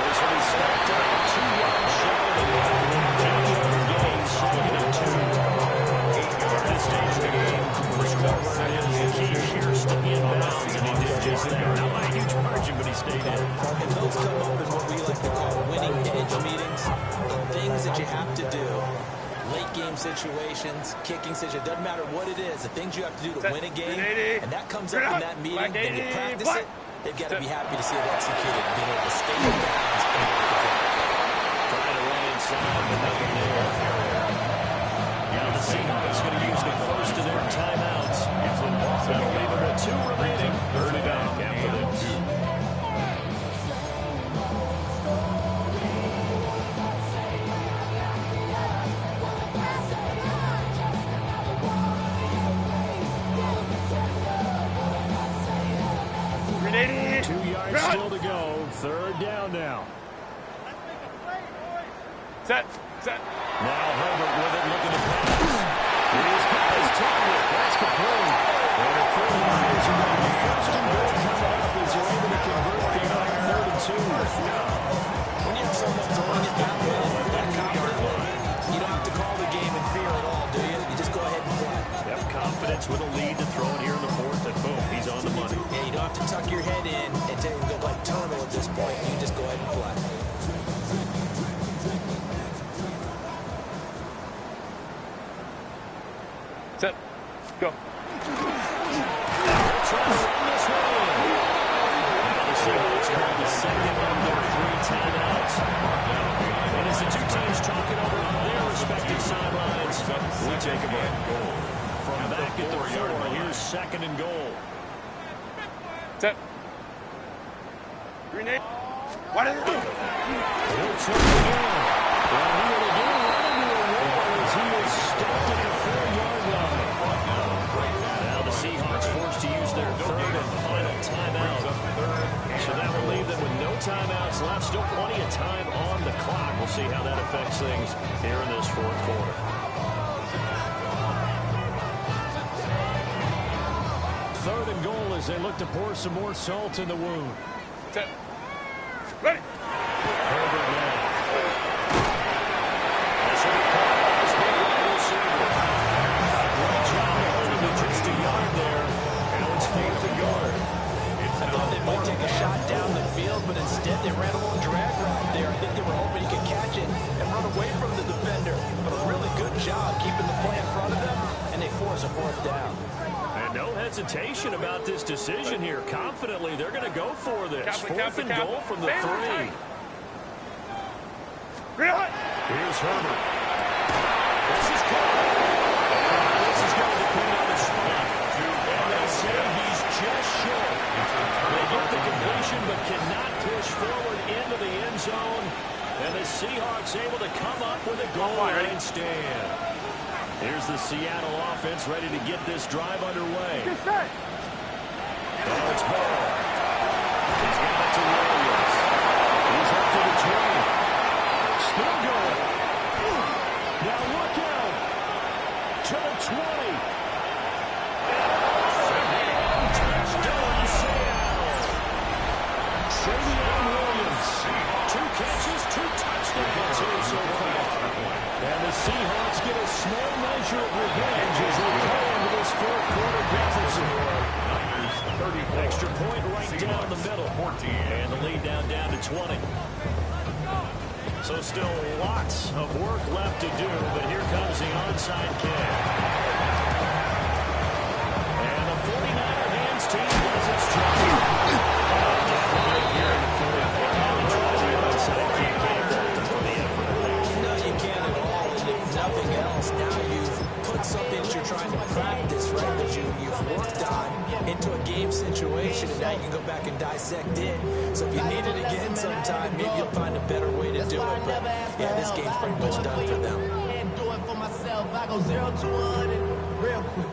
This will be stopped up 2 yards short of the game. Second and 2. At this stage of the game, first quarter is Keith Shears to inbounds, and he did just that. Not by a huge margin, but he stayed in. And those come up in what we like to call winning edge meetings. Things that you have to do late game time situations, kicking situations, doesn't matter what it is, the things you have to do to win a game, and that comes up in that meeting, and you practice it, they've got to be happy to see it executed, being able to stay in bounds and make the play. Trying to run inside, but nothing there. Now the Seahawks going to use the first of their timeouts. That'll leave them with 2 remaining. 30 down after this. Grenade. 2 yards still to go. 3rd down now. Set. Now Herbert with it, looking to pass. He's got his target. That's complete. And a 40 yards are going to be first and goal coming up as they're able to convert the 3rd and 2. When you have someone throwing it that way, that confident, you don't have to call the game in fear at all, do you? You just go ahead and play. Yep, confidence with a lead to throw it here in the 4th, and boom, he's on the money. Yeah, you don't have to tuck your head in and take go like tunnel at this point. You just go ahead and play. Set. Go. Seahawks grab the second of their 3 timeouts. And as the 2 teams talking over on their respective sidelines, we take a break. From back at the 4, here's 2nd and goal. Set. Grenade. What is it? He'll try again. And he will again run into a wall as he is stopped at the 4-yard line. Now the Seahawks forced to use their 3rd and final timeout. So that will leave them with no timeouts left. Still plenty of time on the clock. We'll see how that affects things here in this 4th quarter. 3rd and goal as they look to pour some more salt in the wound. Set. Ready. Herbert now. This will be caught by his big wide receiver. Great job to hold him to just a yard there. Now it's 4th and goal. I thought they might take a shot down the field, but instead they ran a little drag route there. I think they were hoping he could catch it and run away from the defender. But a really good job keeping the play in front of them, and they force a 4th down. And no hesitation about this decision here. Confidently, they're going to go for this. 4th and goal from the 3. Here's Herbert. This is caught. This is going to depend on the spot. And they say he's just short. They get the completion but cannot push forward into the end zone. And the Seahawks able to come up with a goal line stand. Here's the Seattle offense ready to get this drive underway. Get set. Now it's Ball. He's got it to Williams. He's up to the 20. Still going. Now look out. To the 20. Touchdown, Seattle. Savion Williams. 2 catches, 2 touchdowns here so far. And the Seahawks get a small measure of revenge as they come into this 4th quarter deficit. Extra point right down the middle. And the lead down to 20. So still lots of work left to do, but here comes the onside kick. And the 49er hands team does its job. Here in the 4th. Try the onside kick for the effort. No, you can't at all. And if nothing else, now you've put something that you're trying to practice, right, that you've worked on into a game situation, and now you can go back and dissect it. So if you need it again sometime, maybe you'll find a better way to do it. But, yeah, this game's pretty much done for them. And do it for myself. I go 0 to 100 real quick.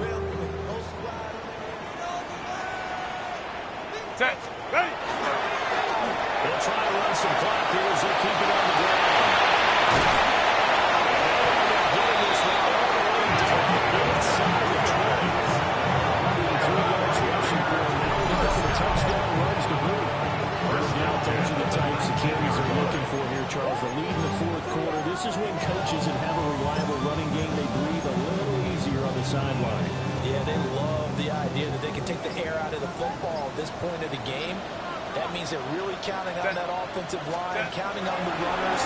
Real quick. No squad. Set. Ready. They'll try to run some clock here as they keep it on the ground. Getting this one all the way down inside the 20. 3 yards rushing for him. Now with a couple of touchdown runs to boot. No doubt those are the types the Kiwis are looking for here, Charles. The lead in the 4th quarter. This is when coaches that have a reliable running game, they breathe a little easier on the sideline. Yeah, they love the idea that they can take the air out of the football at this point of the game. That means they're really counting on that offensive line, counting on the runners,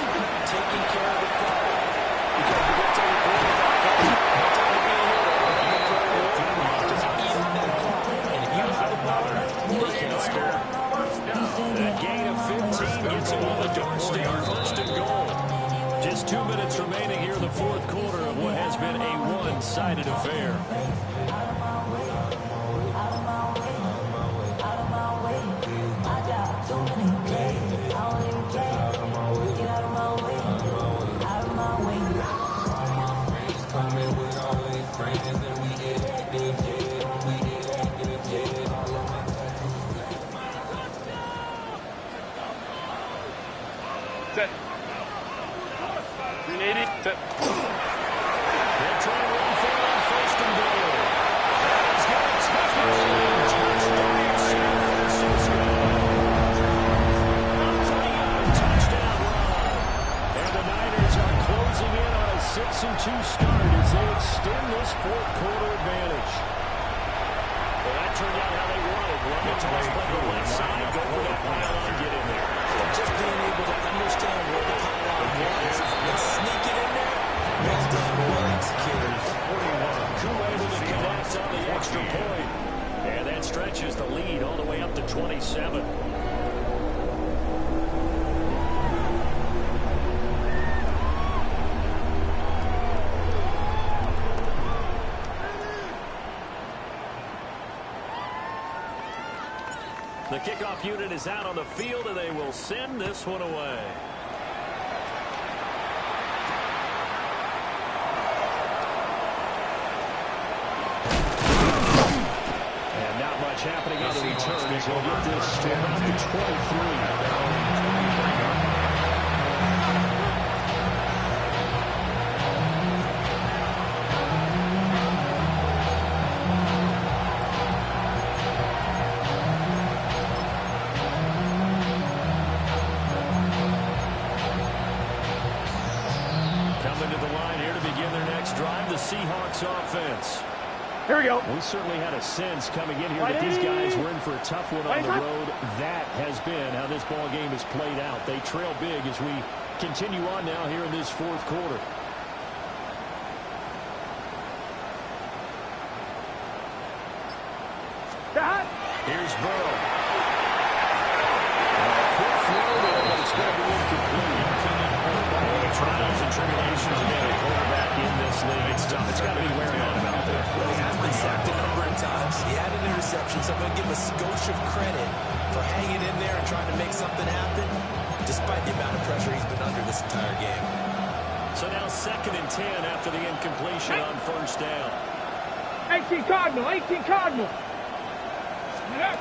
taking care of the football. because we get to the quarterback. And if you have the ball, you can't score. That gain of 15 gets him on the doorstep. First and goal. Just 2 minutes remaining here in the fourth quarter of what has been a one-sided affair. Set. 380. Set. They're trying to run for it on first and goal. He's got a touchdown. Touchdown run. And the Niners are closing in on a 6-2 start as they extend this fourth quarter advantage. Well, that turned out how they wanted. Run the toss play to the left side, go for that pylon, get in there. Just being able to understand where the pylon was and sneak it in there, well done, well executed. Kuwait with the connect on the extra point. And that stretches the lead all the way up to 27. The kickoff unit is out on the field, and they will send this one away. And not much happening on the return as we'll get this to about the 23. Seahawks offense. Here we go. We certainly had a sense coming in here that these guys were in for a tough one on the road. That has been how this ball game has played out. They trail big as we continue on now here in this fourth quarter. Here's Burrow. Quick throw there, but it's going to be incomplete. Trials and tribulations of being a quarterback in this league. It's tough. It's got to be wearing on him out there. Well, he has been sacked a number of times. He had an interception, so I'm going to give him a skosh of credit for hanging in there and trying to make something happen, despite the amount of pressure he's been under this entire game. So now 2nd and 10 after the incompletion on first down. 18 Cardinal, 18 Cardinal. Now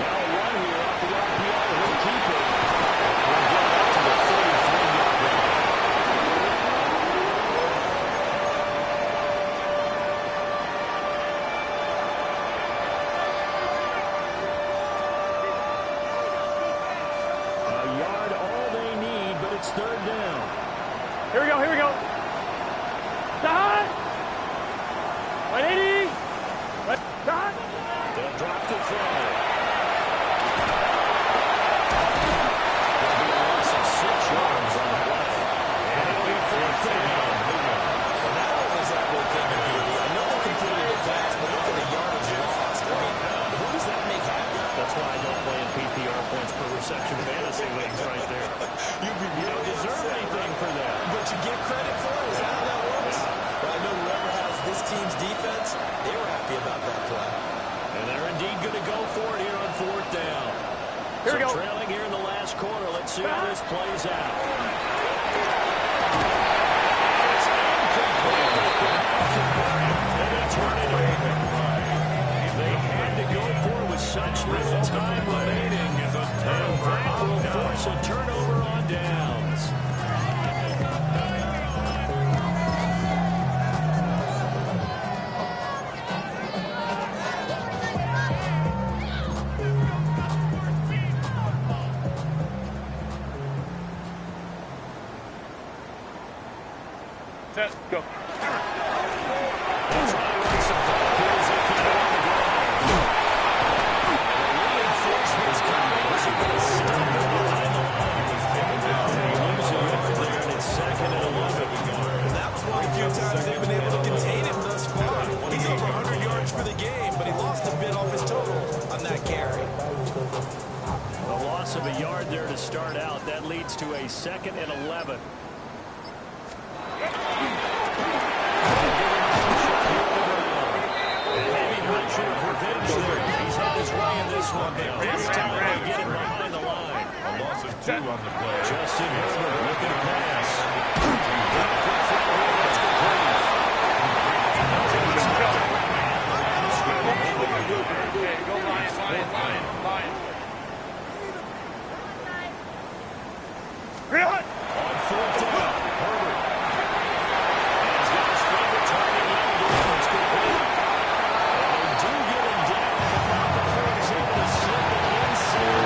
a run here off the RPO. He'll keep it. We'll get back to the 33-yard line. A yard all they need, but it's 3rd down. Here we go, here we go. Side. 180. Side. They'll drop the throw. Reception fantasy leagues right there. You don't deserve anything for that. But you get credit for it. Is that how that works? Well, I know whoever has this team's defense, they were happy about that play. And they're indeed going to go for it here on 4th down. Here we go. Trailing here in the last quarter. Let's see how this plays out. It's incomplete. And they turn it over. They had to go for it with such little time remaining. And that will force a turnover on downs. Set, go. Reinforcements coming. start out. That leads to a 2nd and 11. He's had his way in this one, but this time they get him behind the line. A loss of 2 on the play. Justin Herbert looking to pass. Go Lions. Real hot. On 4th down, Herbert. And he's got his favorite target in the defense complete. And they do get him down, but not before he's able to slip it inside.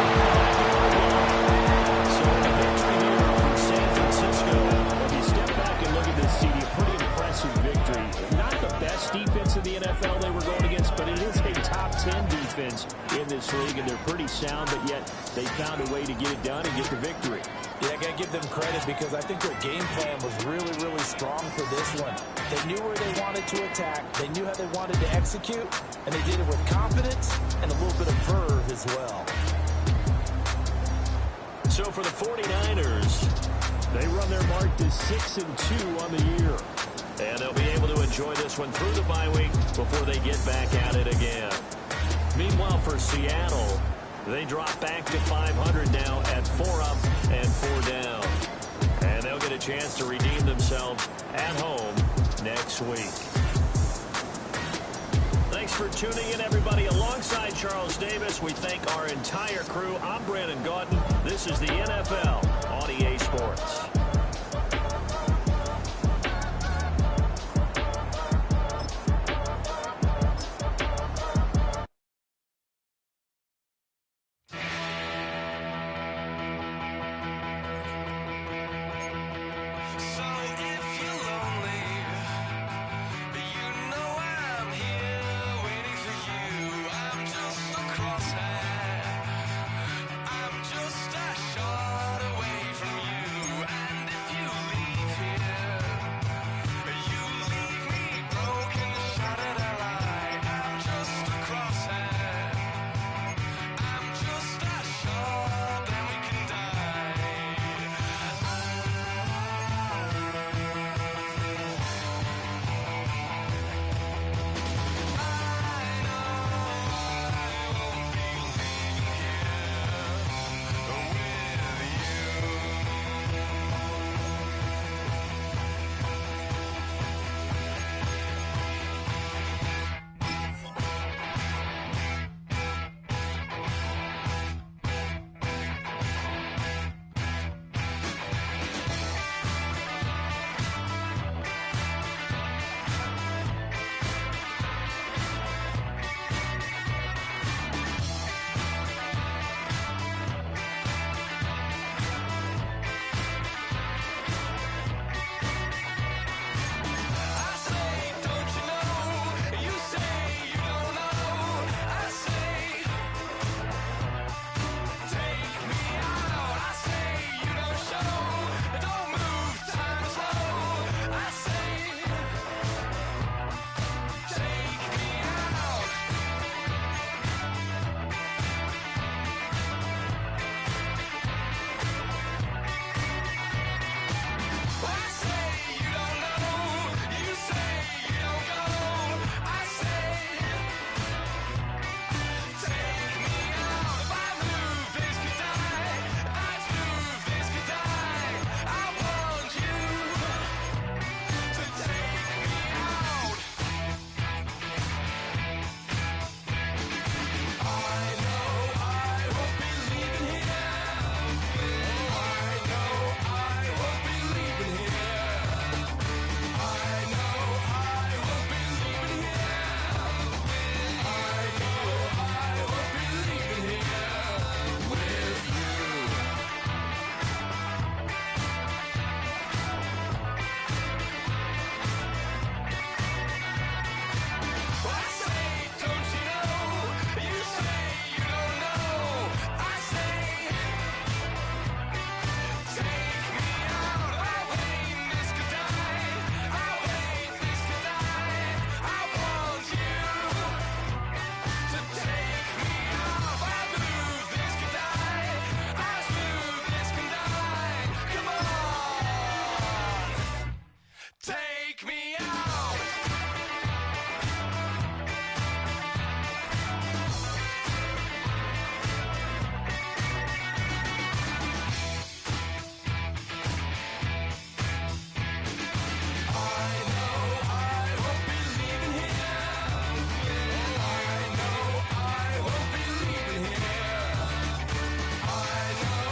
So a victory here for San Francisco. If you step back and look at this, CD, a pretty impressive victory. Not the best defense in the NFL they were going against, but it is a top 10 defense in this league, and they're pretty sound, but yet they found a way to get it done and get the victory. Yeah, I got to give them credit because I think their game plan was really, really strong for this one. They knew where they wanted to attack. They knew how they wanted to execute, and they did it with confidence and a little bit of verve as well. So for the 49ers, they run their mark to 6-2 on the year. And they'll be able to enjoy this one through the bye week before they get back at it again. Meanwhile, for Seattle, they drop back to 500 now at 4 up and 4 down. And they'll get a chance to redeem themselves at home next week. Thanks for tuning in, everybody. Alongside Charles Davis, we thank our entire crew. I'm Brandon Gaudin. This is the NFL on EA Sports.